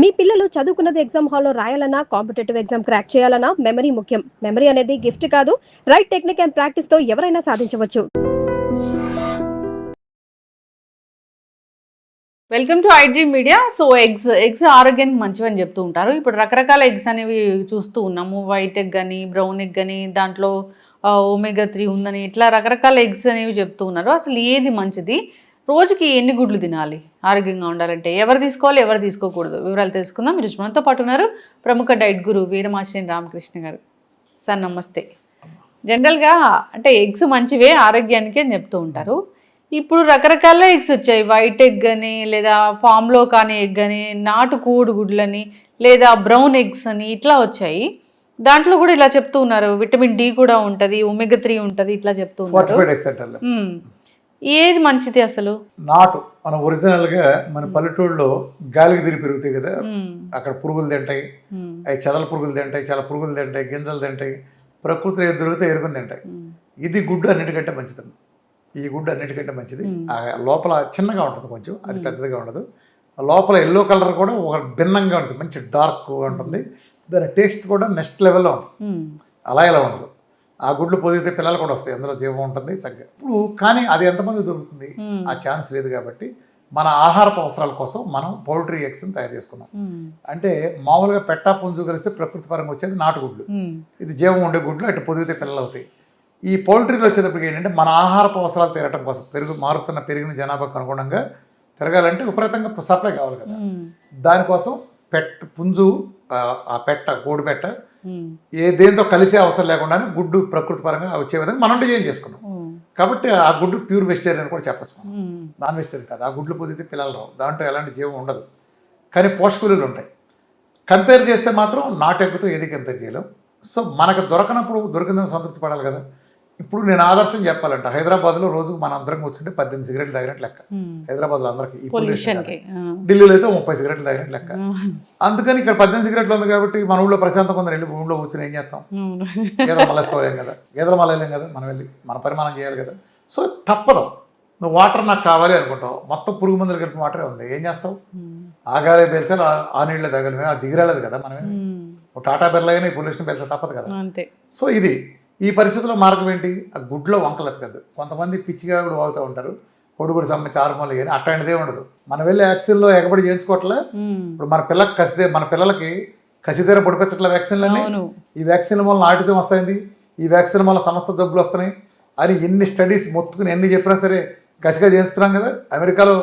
మీ పిల్లలు చదువుకున్నది ఎగ్జామ్ హాల్లో రాయాలన్నా కాంపిటేటివ్ ఎగ్జామ్ క్రాక్ చేయాలన్నా మెమరీ ముఖ్యం. మెమరీ అనేది గిఫ్ట్ కాదు, రైట్ టెక్నిక్ అండ్ ప్రాక్టీస్ తో ఎవరైనా సాధించవచ్చు. Welcome to iDream media. So eggs ఆరోగ్యానికి మంచివని చెప్తూ ఉంటారు. ఇప్పుడు రకరకాల ఎగ్స్ అనేవి చూస్తూ ఉన్నాము. వైట్ ఎగ్ అని, బ్రౌన్ ఎగ్ అని, దాంట్లో ఒమేగా 3 ఉందని, ఇట్లా రకరకాల ఎగ్స్ అనేవి చెప్తూ ఉన్నారు. అసలు ఏది మంచిది, రోజుకి ఎన్ని గుడ్లు తినాలి ఆరోగ్యంగా ఉండాలంటే, ఎవరు తీసుకోవాలి ఎవరు తీసుకోకూడదు, వివరాలు తెలుసుకుందాం. మీరు మనతో పాటు ఉన్నారు ప్రముఖ డైట్ గురు వీరమాచినేని రామకృష్ణ గారు. సార్ నమస్తే. జనరల్గా అంటే ఎగ్స్ మంచివే ఆరోగ్యానికి అని చెప్తూ ఉంటారు. ఇప్పుడు రకరకాల ఎగ్స్ వచ్చాయి. వైట్ ఎగ్ అని, లేదా ఫామ్లో కానీ ఎగ్ అని, నాటు కోడి గుడ్లని, లేదా బ్రౌన్ ఎగ్స్ అని, ఇట్లా వచ్చాయి. దాంట్లో కూడా ఇలా చెప్తూ ఉన్నారు, విటమిన్ డి కూడా ఉంటుంది, ఒమేగా 3 ఉంటుంది, ఇట్లా చెప్తూ ఉన్నారు. ఏది మంచిది అసలు? నాటు మన ఒరిజినల్ గా మన పల్లెటూళ్ళలో గాలికి తిరిగి పెరుగుతాయి కదా, అక్కడ పురుగులు తింటాయి, అవి చెదల పురుగులు తింటాయి, చాలా పురుగులు తింటాయి, గింజలు తింటాయి, ప్రకృతిలో ఏది దొరికితే ఎరుకుని తింటాయి. ఇది గుడ్డు అన్నిటికంటే మంచిది. ఈ గుడ్డు అన్నిటికంటే మంచిది. లోపల చిన్నగా ఉంటుంది, కొంచెం అది పెద్దదిగా ఉండదు. లోపల ఎల్లో కలర్ కూడా ఒక భిన్నంగా ఉంటుంది, మంచి డార్క్గా ఉంటుంది. దాని టేస్ట్ కూడా నెక్స్ట్ లెవెల్లో ఉంటుంది. అలా ఇలా ఉండదు. ఆ గుడ్లు పొదిగితే పిల్లలు కూడా వస్తాయి, అందులో జీవం ఉంటుంది చక్కగా. ఇప్పుడు కానీ అది ఎంతమంది దొరుకుతుంది, ఆ ఛాన్స్ లేదు. కాబట్టి మన ఆహారపు అవసరాల కోసం మనం పౌల్ట్రీ ఎగ్స్ని తయారు చేసుకున్నాం. అంటే మామూలుగా పెట్టా పుంజు కలిస్తే ప్రకృతి పరంగా వచ్చేది నాటుగుడ్లు. ఇది జీవం ఉండే గుడ్లు, అటు పొదిగితే పిల్లలు అవుతాయి. ఈ పౌల్ట్రీలో వచ్చేటప్పటికి ఏంటంటే మన ఆహారపు అవసరాలు తీరటం కోసం, పెరిగిన జనాభాకు అనుగుణంగా తిరగాలంటే విపరీతంగా సప్లై కావాలి కదా. దానికోసం పుంజు, ఆ కోడి పెట్ట దేంతో కలిసే అవసరం లేకుండానే గుడ్డు ప్రకృతి పరంగా వచ్చే విధంగా మనం డిజైన్ చేసుకున్నాం. కాబట్టి ఆ గుడ్డు ప్యూర్ వెజిటేరియన్ కూడా చెప్పచ్చు. నాన్ వెజిటేరియన్ కాదు. ఆ గుడ్లు పొదిగితే పిల్లలు రావు, దాంట్లో ఎలాంటి జీవం ఉండదు, కానీ పోషక విలువలు ఉంటాయి. కంపేర్ చేస్తే మాత్రం నాటు ఎగ్గుతో ఏది కంపేర్ చేయలేం. సో మనకు దొరకనప్పుడు దొరికిందని సంతృప్తి పడాలి కదా. ఇప్పుడు నేను ఆదర్శం చెప్పాలంటే, హైదరాబాద్లో రోజుకు మన అందరం కూర్చుంటే 18 సిగరెట్లు తాగినట్టు లెక్క. హైదరాబాద్లో అందరికి, ఢిల్లీలో అయితే 30 సిగరెట్లు తాగినట్టు లెక్క. అందుకని ఇక్కడ 18 సిగరెట్లు ఉంది కాబట్టి మన ఊళ్ళో ప్రశాంతంగా కొందరు వెళ్ళి ఊళ్ళో కూర్చొని ఏం చేస్తాం, గేదెలు మళ్ళేసుకోలేం కదా, గేదెలు మళ్ళలేం కదా, మనం వెళ్ళి మన పరిమాణం చేయాలి కదా. సో తప్పదు. నువ్వు వాటర్ నాకు కావాలి అనుకుంటావు, మొత్తం పురుగు మందులు కలిపిన వాటరే ఉంది, ఏం చేస్తావు? ఆగాలే పేల్చాలి, ఆ నీళ్ళే తగలి, ఆ దిగిరాలేదు కదా మనమే. టాటా బిర్లాగానే ఈ పొల్యూషన్ పేల్చా తప్పదు కదా. సో ఇది ఈ పరిస్థితుల్లో మార్గం ఏంటి? ఆ గుడ్లో వంకలు ఎత్తకద్దు. కొంతమంది పిచ్చిగా కూడా వాగుతూ ఉంటారు, కొడుకుడు సంబంధించి ఆరుమూలు కానీ అట్లాంటిదే ఉండదు. మనం వెళ్ళి వ్యాక్సిన్లో ఎగబడి చేయించుకోవట్లే. ఇప్పుడు మన పిల్లలకి కసితీర పొడిపించట్లే వ్యాక్సిన్లన్నీ. ఈ వ్యాక్సిన్ల వల్ల ఆటిజం వస్తాయింది, ఈ వ్యాక్సిన్ వల్ల సమస్త జబ్బులు వస్తున్నాయి అని ఎన్ని స్టడీస్ మొత్తుకుని ఎన్ని చెప్పినా సరే కసిగా చేస్తున్నాం కదా. అమెరికాలో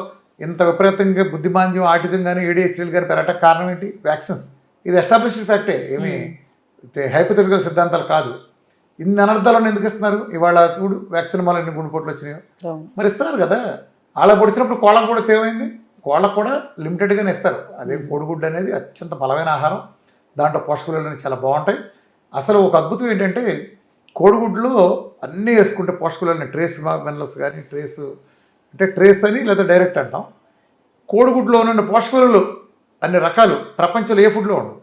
ఇంత విపరీతంగా బుద్ధిమాంద్యం, ఆటిజం కానీ ADHD కానీ పెరగటానికి కారణం ఏంటి? వ్యాక్సిన్స్. ఇది ఎస్టాబ్లిష్డ్ ఫ్యాక్టే, ఏమి హైపోథెటికల్ సిద్ధాంతాలు కాదు. ఇన్ని అనర్థాలను ఎందుకు ఇస్తున్నారు? ఇవాళ చూడు వ్యాక్సిన్ వల్ల ఎన్ని గుండెపోట్లు వచ్చినాయో. మరి ఇస్తున్నారు కదా. అలా పొడిచినప్పుడు కోళ్ళకు కూడా ఏమైంది? కోళ్ళకు కూడా లిమిటెడ్గానే ఇస్తారు. అదే కోడిగుడ్డు అనేది అత్యంత బలమైన ఆహారం, దాంట్లో పోషక విలువలు చాలా బాగుంటాయి. అసలు ఒక అద్భుతం ఏంటంటే, కోడిగుడ్లో అన్నీ వేసుకుంటే పోషక విలువలని, ట్రేస్ మినరల్స్ కానీ, ట్రేస్ అని లేదా డైరెక్ట్ అంటాం. కోడిగుడ్లో ఉన్న పోషక విలువలు అన్ని రకాలు ప్రపంచంలో ఏ ఫుడ్లో ఉండవు.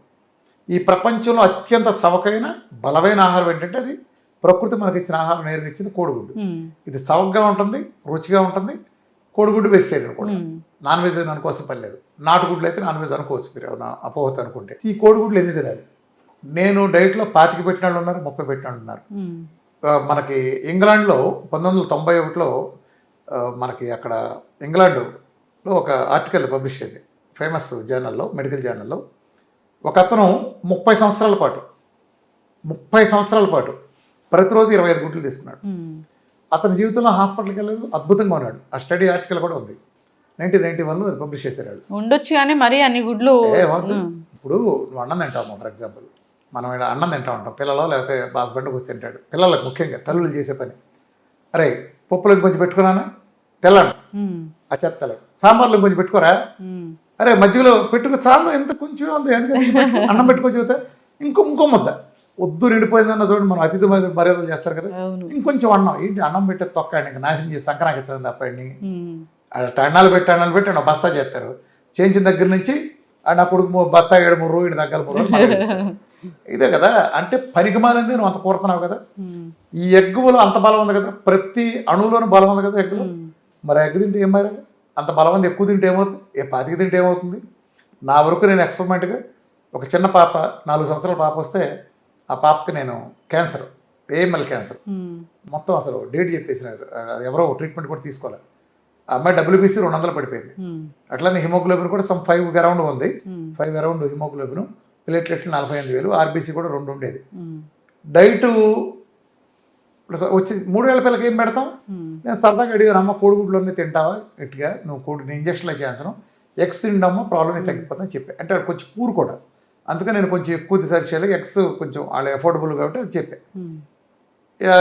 ఈ ప్రపంచంలో అత్యంత చవకైన బలమైన ఆహారం ఏంటంటే అది ప్రకృతి మనకి ఇచ్చిన ఆహారం నేరుగా ఇచ్చింది కోడిగుడ్డు. ఇది చవకగా ఉంటుంది, రుచిగా ఉంటుంది. కోడిగుడ్డు వెజిటేరియన్ కూడా, నాన్ వెజ్ అనుకోసం పని లేదు. నాటుగుడ్లు అయితే నాన్ వెజ్ అనుకోవచ్చు మీరు ఏమైనా అపోహత అనుకుంటే. ఈ కోడిగుడ్లు ఎన్ని తినాలి? నేను డైట్లో 25 పెట్టిన వాళ్ళు ఉన్నారు, 30 పెట్టిన వాళ్ళు ఉన్నారు. మనకి ఇంగ్లాండ్లో 1991లో మనకి అక్కడ ఇంగ్లాండ్లో ఒక ఆర్టికల్ పబ్లిష్ అయింది, ఫేమస్ జర్నల్లో, మెడికల్ జర్నల్లో. ఒక అతను 30 సంవత్సరాల పాటు ప్రతిరోజు 25 గుడ్లు తీసుకున్నాడు. అతని జీవితంలో హాస్పిటల్కి వెళ్ళలేదు, అద్భుతంగా ఉన్నాడు. ఆ స్టడీ ఆర్టికల్ కూడా ఉంది, 1991లో అది పబ్లిష్ చేశారు. ఉండొచ్చు కానీ మరి అన్ని గుడ్లు ఇప్పుడు నువ్వు అన్నం తింటాము, ఫర్ ఎగ్జాంపుల్ మనం ఇలా అన్నం తింటా ఉంటాం, పిల్లలు లేకపోతే హస్బెండ్ కూర్చొని తింటాడు. పిల్లలకు ముఖ్యంగా తల్లులు చేసే పని, అరే పప్పులో కొంచెం పెట్టుకున్నానా, తెల్లండి ఆ చెత్త తెల్లండి, సాంబార్లో కొంచెం పెట్టుకోరా, అరే మధ్యలో పెట్టుకో, చాలు ఎంత కొంచెం ఉంది, అన్నం పెట్టుకొని చూస్తే ఇంకో ముద్ద వద్దు, నిండిపోయిందన్న చూడండి. మనం అతిథి మర్యాదలు చేస్తారు కదా, ఇంకొంచెం అన్నం ఏంటి, అన్నం పెట్టే తొక్కండి, ఇంకా నాశనం చేసి సంక్రాంతి ఇస్తారు తప్పండి. అన్నాలు పెట్టి బస్తా చేస్తారు. చేయించిన దగ్గర నుంచి నా కొడుకు బత్తా 7 ఈయన దగ్గర 3 ఇదే కదా. అంటే పరిగమాలని నువ్వు అంత కోరుతున్నావు కదా. ఈ ఎగ్గులో అంత బలం ఉంది కదా, ప్రతి అణువులోనూ బలం ఉంది కదా ఎగ్గులో. మరి ఎగ్గు తింటే ఏం మారా, అంత బలం ఉంది. ఎక్కువ తింటే ఏమవుతుంది, 25 తింటే ఏమవుతుంది? నా వరకు నేను ఎక్స్పెరిమెంట్గా ఒక చిన్న పాప 4 సంవత్సరాల పాప వస్తే ఆ పాపకి నేను క్యాన్సర్, ఏఎంఎల్ క్యాన్సర్ మొత్తం అసలు డేట్ చెప్పేసినారు, ఎవరో ట్రీట్మెంట్ కూడా తీసుకోవాలి. ఆ అమ్మాయి WBC 200 పడిపోయింది. అట్లానే హిమోగ్లోబిన్ కూడా 5 అరౌండ్ ఉంది, 5 అరౌండ్ హిమోగ్లోబిన్, ప్లేట్లెట్లు 45,000, RBC కూడా 2 ఉండేది. డైట్ వచ్చి 3 ఏళ్ల పిల్లలకి ఏం పెడతాం? నేను సరదాగా అడిగాను, అమ్మ కోడిగుడ్లోనే తింటావా గట్టిగా, నువ్వు కోడి ఇంజక్షన్లో చేయాల్సిన ఎగ్స్ తింటామో ప్రాబ్లం నీకు తగ్గిపోతుందని చెప్పి, అంటే అది కొంచెం పూర్ కూడా, అందుకని నేను కొంచెం ఎక్కువ రీసెర్చ్ చేయాలి, ఎగ్స్ కొంచెం వాళ్ళు అఫోర్డబుల్ కాబట్టి అది చెప్పాను.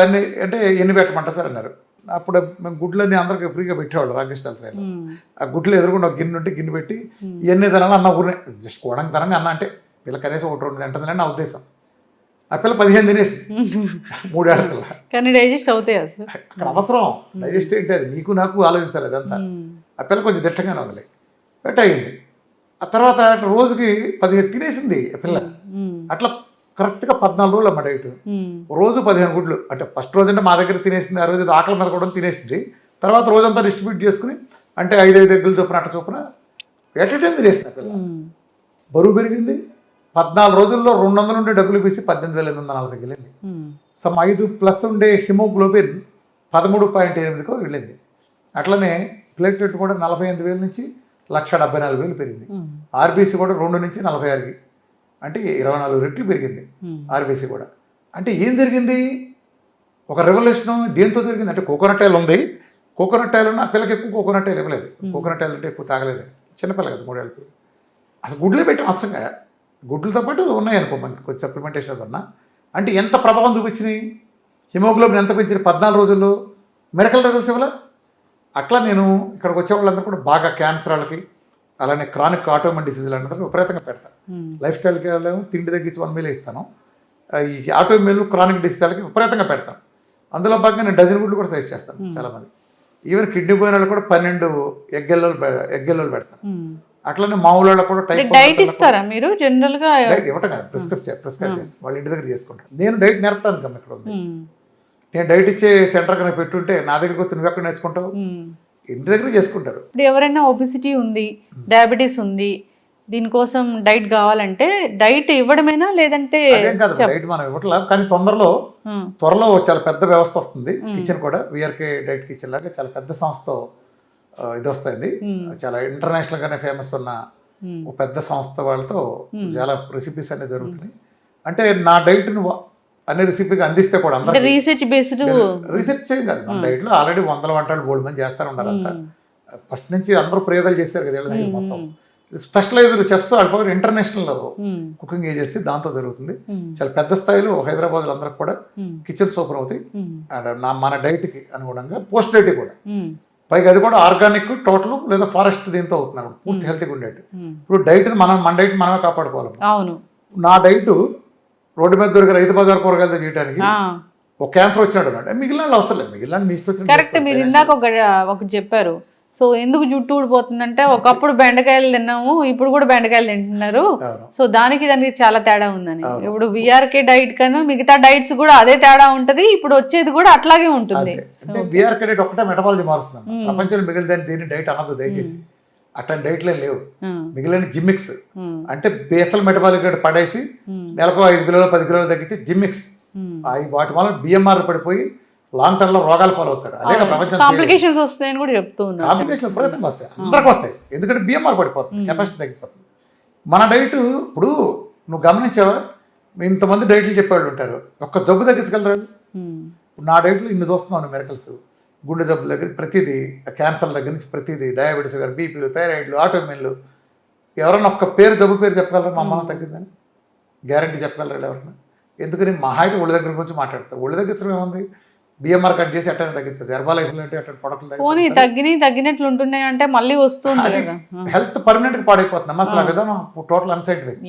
అన్ని అంటే ఎన్ని పెట్టమంటారు సార్ అన్నారు. అప్పుడు మేము గుడ్లన్నీ అందరికి ఫ్రీగా పెట్టేవాళ్ళు రామకృష్ణ ట్రైన్లో. ఆ గుడ్లు ఎదురుకుండా ఒక గిన్నె ఉంటే గిన్నె పెట్టి ఇవన్నీ తినాలి అన్న ఊరినే జస్ట్ కోడంగా తనంగా అన్న, అంటే పిల్ల కనీసం 1-2 తింటుందని నా ఉద్దేశం. ఆ పిల్ల 15 తినేసింది 3 ఏళ్ల పిల్ల. కానీ డైజెస్ట్ అవుతాయి అక్కడ అవసరం డైజెస్ట్ ఏంటి, అది నీకు నాకు ఆలోచించాలి అదంతా. ఆ పిల్ల కొంచెం దిట్టంగానే వదిలే బట్ అయింది. ఆ తర్వాత రోజుకి 15 తినేసింది ఆ పిల్ల. అట్లా కరెక్ట్గా 14 రోజులు అమ్మ డైట్, రోజు 15 గుడ్లు. అంటే ఫస్ట్ రోజు అంటే మా దగ్గర తినేసింది, ఆ రోజు ఆకలి మీద కూడా తినేసింది. తర్వాత రోజంతా డిస్ట్రిబ్యూట్ చేసుకుని అంటే 5 ఎగ్గులు చొప్పున అట్ట చొప్పున ఎట్ టైం తినేసింది ఆ పిల్ల. బరువు పెరిగింది. 14 రోజుల్లో 200 ఉండే WBC 18,840 వెళ్ళింది. సమ్ 5+ ఉండే హిమోగ్లోబిన్ 13.8కు వెళ్ళింది. అట్లనే ప్లేట్లెట్ కూడా 48,000 నుంచి 1,74,000 పెరిగింది. RBC కూడా 2 నుంచి 46కి, అంటే 24 రెట్లు పెరిగింది RBC కూడా. అంటే ఏం జరిగింది? ఒక రెవల్యూషన్ దేంతో జరిగింది అంటే కోకోనట్ ఆయిల్ ఉంది. కోకోనట్ ఆయిల్ ఉన్న ఆ పిల్లకి ఎక్కువ కోకోనట్ ఆయిల్ ఇవ్వలేదు. కోకోనట్ ఆయిల్ అంటే ఎక్కువ తాగలేదు, చిన్నపిల్ల కదా 3 ఏళ్ళకి. అసలు గుడ్లే పెట్టాం అచ్చంగా, గుడ్లతో పాటు ఉన్నాయనుకో మనకి కొంచెం సప్లిమెంటేషన్ అన్నా. అంటే ఎంత ప్రభావం చూపించినాయి, హిమోగ్లోబిన్ ఎంత పెంచినాయి 14 రోజుల్లో, మెడికల్ రిజల్ట్స్ ఇవ్వలే. అట్లా నేను ఇక్కడికి వచ్చే వాళ్ళందరూ కూడా బాగా క్యాన్సర్ వాళ్ళకి, అలానే క్రానిక్ ఆటోమిన్ డిసీజులు అందరూ విపరీతంగా పెడతాను. లైఫ్ స్టైల్కి వెళ్ళాము, తిండి తగ్గించి 1 మీల్ ఇస్తాను. ఈ ఆటోమిన్ క్రానిక్ డిసీజ్ వాళ్ళకి విపరీతంగా పెడతాను. అందులో భాగంగా నేను డజన్ గుడ్లు కూడా సజెస్ట్ చేస్తాను చాలామంది. ఈవెన్ కిడ్నీ పోయిన వాళ్ళు కూడా 12 ఎగ్గెల్లోలు పెడతాను. అట్లనే మామూలు వాళ్ళకి కూడా డైట్ ఇస్తారా మీరు జనరల్ గా? డైట్ ఇవ్వటం కాదు, ప్రిస్క్రైబ్ చేస్తాను, వాళ్ళ ఇంటి దగ్గర చేసుకుంటాను. నేను డైట్ నేర్పడానికి అమ్మ ఇక్కడ ఉంది. నేను డైట్ ఇచ్చే సెంటర్ కన్నా పెట్టుంటే నా దగ్గరికి వస్తే నువ్వు ఎక్కడ నేర్చుకుంటావు, ఇంటి దగ్గర చేసుకుంటారు. ఇప్పుడు ఎవరైనా ఒబిసిటీ ఉంది, డయాబెటీస్ ఉంది, దీనికోసం డైట్ కావాలంటే డైట్ ఇవ్వడమేనా లేదంటే? అదేం కాదు, డైట్ మనం ఇవ్వట్లా, కానీ త్వరలో చాలా పెద్ద వ్యవస్థ వస్తుంది. కిచెన్ కూడా VRK డైట్ కిచెన్ లాగా చాలా పెద్ద సంస్థ ఇది వస్తుంది. చాలా ఇంటర్నేషనల్ గానే ఫేమస్ ఉన్న ఒక పెద్ద సంస్థ వాళ్ళతో చాలా రెసిపీస్ అనేవి జరుగుతున్నాయి. అంటే నా డైట్ అనే రెసిపీగా అందిస్తే కూడా అందరూ రీసెర్చ్ బేస్డ్ రీసెర్చ్ చేయం కాదు. మన డైట్ లో ఆల్రెడీ 100 వంటలు బోల్డ్ మంది చేస్తారు ఉన్నారు. అంతా ఫస్ట్ నుంచి అందరూ ప్రయోగాలు చేశారు కదా వీళ్ళ దగ్గర. మొత్తం స్పెషలైజ్డ్ చెఫ్స్ వాళ్ళ ఇంటర్నేషనల్ కుకింగ్ చేసి దాంతో జరుగుతుంది. చాలా పెద్ద స్థాయిలో హైదరాబాద్ లో అందరికి కూడా కిచెన్ సూపర్ అవుతాయి. అండ్ మన డైట్ కి అనుగుణంగా పోస్ట్ డైట్ కూడా, పైగా అది కూడా ఆర్గానిక్ టోటల్ లేదా ఫారెస్ట్ దీంతో అవుతున్నారు, పూర్తి హెల్తీగా ఉండేది. ఇప్పుడు డైట్ మన డైట్ మనమే కాపాడుకోవాలి. అవును, నా డైట్ రోడ్డు మీద దొరికే రైతు బజార్ కూరగాయలతో చేయడానికి ఒక క్యాన్సర్ వచ్చినాడు అంటే మిగిలిన అవసరం లేదు, మిగిలిన మీ ఇష్టం. కరెక్ట్, మీరు ఇందాక ఒకటి చెప్పారు. సో ఎందుకు జుట్టు ఊడిపోతుందంటే ఒకప్పుడు బెండకాయలు తిన్నాము, ఇప్పుడు కూడా బెండకాయలు తింటున్నారు. సో దానికి చాలా తేడా ఉందని. ఇప్పుడు VRK డైట్ కన్నా మిగతా డైట్స్ కూడా అదే తేడా ఉంటది, ఇప్పుడు వచ్చేది కూడా అట్లాగే ఉంటుంది. VRK డైట్ ఒకటే మెటబాలజీ మారుస్తున్నాం. ప్రపంచంలో మిగిలిన దీన్ని డైట్ అనదు దయచేసి, అట్లాంటి డైట్లే లేవు. మిగిలిన జిమ్మిక్స్ అంటే బేసల్ మెటబాలిక్ రేట్ పడేసి నెలకు 5 కిలోలు 10 కిలోలు తగ్గించి జిమ్మిక్స్, వాటి వల్ల BMR పడిపోయి లాంగ్ టర్మ్ లో రోగాలు పాలవుతారు. అదే ప్రపంచం కాంప్లికేషన్స్ వస్తాయని కూడా చెప్తూ ఉన్నారు. కాంప్లికేషన్ విపరీతంగా వస్తాయి, అందరికి వస్తాయి. ఎందుకంటే BMR పడిపోతుంది, కెపాసిటీ తగ్గిపోతుంది. మన డైట్ ఇప్పుడు నువ్వు గమనించావా, ఇంతమంది డైట్లు చెప్పేవాళ్ళు ఉంటారు, ఒక్క జబ్బు తగ్గించగలరా? నా డైట్లో ఇన్ని చూస్తున్నాను మెరకల్స్, గుండె జబ్బుల దగ్గర ప్రతిదీ, క్యాన్సర్ దగ్గర నుంచి ప్రతిదీ, డయాబెటీస్ కానీ, బీపీలు, థైరాయిడ్లు, ఆటోమిన్లు. ఎవరన్నా ఒక్క జబ్బు పేరు చెప్పగలరా? మా అమ్మ తగ్గిందని గ్యారంటీ చెప్పగలరా ఎవరన్నా? ఎందుకని మహా అయితే ఒళ్ళు దగ్గర గురించి మాట్లాడతారు. ఒళ్ళు తగ్గించడం ఏముంది, BMR కట్ చేసి అట్లా తగ్గించచ్చు. హెర్బాలైఫ్ అంటే అట్లా ప్రొడక్ట్లు తగ్గినట్లు ఉంటున్నాయి అంటే మళ్ళీ వస్తుంది. హెల్త్ పర్మనెంట్ గా పాడైపోతుంది అమ్మా. అసలు ఆ విధానం టోటల్ అన్సైంటిఫిక్.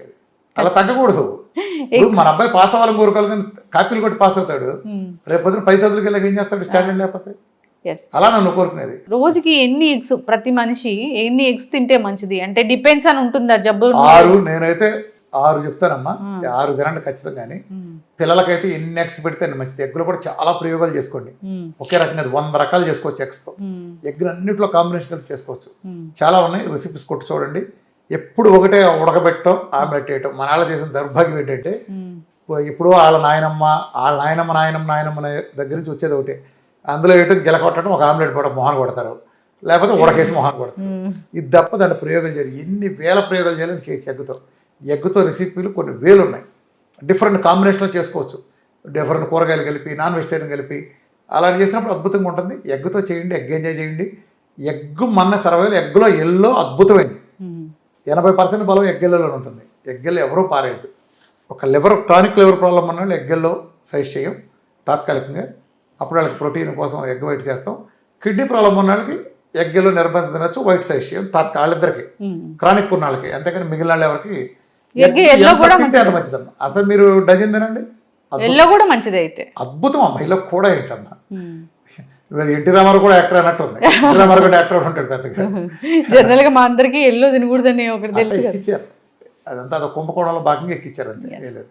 అది అలా తగ్గకూడదు. మన అబ్బాయి పాస్ అవ్వాలని కోరుకోవాలి, కానీ కాపీలు కొట్టి పాస్ అవుతాడు. రేపు పొద్దున పై చదువులకి వెళ్ళి ఏం చేస్తాడు స్టాండర్డ్ లేకపోతే? అలా నన్ను కోరుకునేది. రోజుకి ఎన్ని ఎగ్స్, ప్రతి మనిషి ఎన్ని ఎగ్స్ తింటే మంచిది అంటే డిపెండ్స్ అని ఉంటుందా జబ్బు? 6. నేనైతే 6 చెప్తానమ్మా, 6 తినండి ఖచ్చితంగాని. పిల్లలకైతే ఎన్ని ఎగ్స్ పెడితే అన్ని మంచిది. ఎగ్గులో కూడా చాలా ప్రయోగాలు చేసుకోండి. ఒకే రకంగా 100 రకాలు చేసుకోవచ్చు ఎగ్స్తో. ఎగ్ అన్నింటిలో కాంబినేషన్ కలిపి చేసుకోవచ్చు. చాలా ఉన్నాయి, రెసిపీస్ కొట్టి చూడండి. ఎప్పుడు ఒకటే ఉడకబెట్టడం, ఆమ్లెట్ వేయటం. మన వాళ్ళ చేసిన దౌర్భాగ్యం ఏంటంటే ఇప్పుడు వాళ్ళ నాయనమ్మ దగ్గర నుంచి వచ్చేది ఒకటే, అందులో వేయటం గిలకొట్టడం, ఒక ఆమ్లెట్ కూడా మొహాన్ కొడతారు, లేకపోతే ఉడకేసి మొహాన్ కొడతారు. ఇది తప్ప దాని ప్రయోగాలు జరిగి ఎన్ని వేల ప్రయోగాలు చేయాలని చేయొచ్చు. ఎగ్గుతో రెసిపీలు కొన్ని వేలు ఉన్నాయి. డిఫరెంట్ కాంబినేషన్లో చేసుకోవచ్చు. డిఫరెంట్ కూరగాయలు కలిపి, నాన్ వెజిటేరియన్ కలిపి అలా చేసినప్పుడు అద్భుతంగా ఉంటుంది. ఎగ్గుతో చేయండి, ఎగ్ ఎంజాయ్ చేయండి. ఎగ్ మన సర్వైవల్ ఎగ్గులో ఎల్లో అద్భుతమైంది. 80% బలం ఎగ్గెల్లోనే ఉంటుంది. ఎగ్గెల్లో ఎవరూ పారేయద్దు. ఒక క్రానిక్ లివర్ ప్రాబ్లం ఉన్న వాళ్ళు ఎగ్గెల్లో సైజ్ చేయం తాత్కాలికంగా. అప్పుడు వాళ్ళకి ప్రోటీన్ కోసం ఎగ్ వైట్ చేస్తాం. కిడ్నీ ప్రాబ్లం ఉన్న వాళ్ళకి ఎగ్గెల్లో నిర్బంధం తినచ్చు, వైట్ సైజ్ చేయం వాళ్ళిద్దరికి, క్రానిక్ ఉన్న వాళ్ళకి. అంతేకాని మిగిలిన వాళ్ళు ఎవరికి అది మంచిదమ్మా. అసలు మీరు డజన్ తినండి, ఎల్లో కూడా మంచిది. అయితే అద్భుతం అమ్మా. ఇలా కూడా ఏంటమ్మా, ఎన్టీ రామారావు కూడా యాక్టర్ అన్నట్టు ఉంది. ఎన్టీ రామారావు కూడా యాక్టర్ ఉంటాడు పెద్దగా. జనరల్ గా మా అందరికి ఎల్లో తినకూడదని ఒకటి తెలుసు. ఎక్కిచ్చారు, అదంతా అదొక కుంభకోణంలో భాగంగా ఎక్కిచ్చారు అంతే.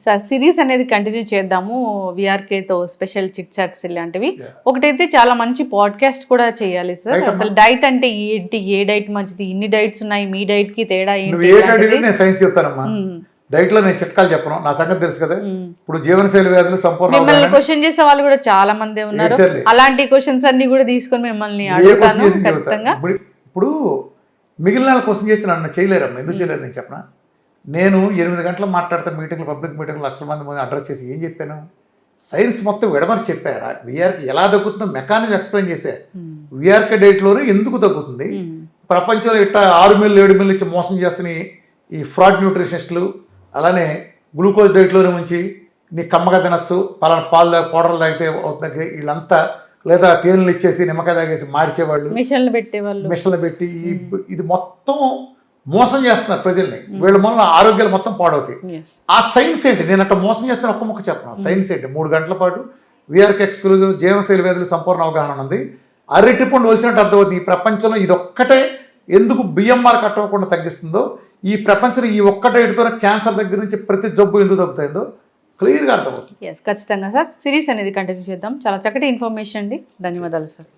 సార్ సిరీస్ అనేది కంటిన్యూ చేద్దాము. విఆర్కేతో స్పెషల్ చిట్ చాట్స్ ఇలాంటివి. ఒకటైతే చాలా మంచి పాడ్కాస్ట్ కూడా చేయాలి సార్. అసలు డైట్ అంటే ఏంటి, ఏ డైట్ మంచిది, ఇన్ని డైట్స్ ఉన్నాయి, మీ డైట్ కి తేడా ఏంటి? నేను సైన్స్ చెప్తానమ్మా. డైట్ లో నేను చిట్కాలు చెప్పను, నా సంగతి తెలుసు కదా. ఇప్పుడు జీవనశైలి వ్యాధులు సంపూర్ణ మిమ్మల్ని క్వశ్చన్ చేసే వాళ్ళు కూడా చాలా మంది ఉన్నారు. అలాంటి క్వశ్చన్స్ అన్ని కూడా తీసుకొని మిమ్మల్ని అడుగుతాను ఖచ్చితంగా. ఇప్పుడు మిగిలిన క్వశ్చన్ చేసి నన్ను చేయలేరమ్మా. ఎందుకు చేయలేరు నేను చెప్పనా? నేను 8 గంటలు మాట్లాడితే మీటింగ్లు, పబ్లిక్ మీటింగ్లు, లక్షల మంది అడ్రస్ చేసి ఏం చెప్పాను? సైన్స్ మొత్తం విడమని చెప్పారా? విఆర్కి ఎలా తగ్గుతుందో మెకానిజం ఎక్స్ప్లెయిన్ చేసే. విఆర్కే డైట్లోనే ఎందుకు తగ్గుతుంది? ప్రపంచంలో ఇట్లా 6 మిల్లు 7 మిల్లు ఇచ్చి మోసం చేస్తున్న ఈ ఫ్రాడ్ న్యూట్రిషనిస్టులు, అలానే గ్లూకోజ్ డైట్లోనే ఉంచి నీ కమ్మగా తినచ్చు, పలానా పాలు పౌడర్లు తాగితే అవుతుంది వీళ్ళంతా, లేదా తేనెలు ఇచ్చేసి నిమ్మకాయ తాగేసి మార్చేవాళ్ళు, మిషన్లు పెట్టి ఇది మొత్తం మోసం చేస్తున్నారు ప్రజల్ని. వీళ్ళ వల్ల ఆరోగ్యాలు మొత్తం పాడవుతాయి. ఆ సైన్స్ ఏంటి? నేను అట్లా మోసం చేస్తున్న ఒక్క ముక్క చెప్పను. సైన్స్ ఏంటి? 3 గంటల పాటు విఆర్కే ఎక్స్క్లూజివ్ జీవనశైలి వ్యాధులు సంపూర్ణ అవగాహన ఉంది. అరటిపండు వచ్చినట్టు అర్థమవుతుంది. ఈ ప్రపంచంలో ఇది ఒక్కటే ఎందుకు బిఎంఆర్ కట్టకుండా తగ్గిస్తుందో, ఈ ప్రపంచంలో ఈ ఒక్క డైట్తోనే క్యాన్సర్ దగ్గర నుంచి ప్రతి జబ్బు ఎందుకు తగ్గుతుందో క్లియర్గా అర్థమవుతుంది. ఖచ్చితంగా సార్ సిరీస్ అనేది కంటిన్యూ చేద్దాం. చాలా చక్కటి ఇన్ఫర్మేషన్ అండి. ధన్యవాదాలు సార్.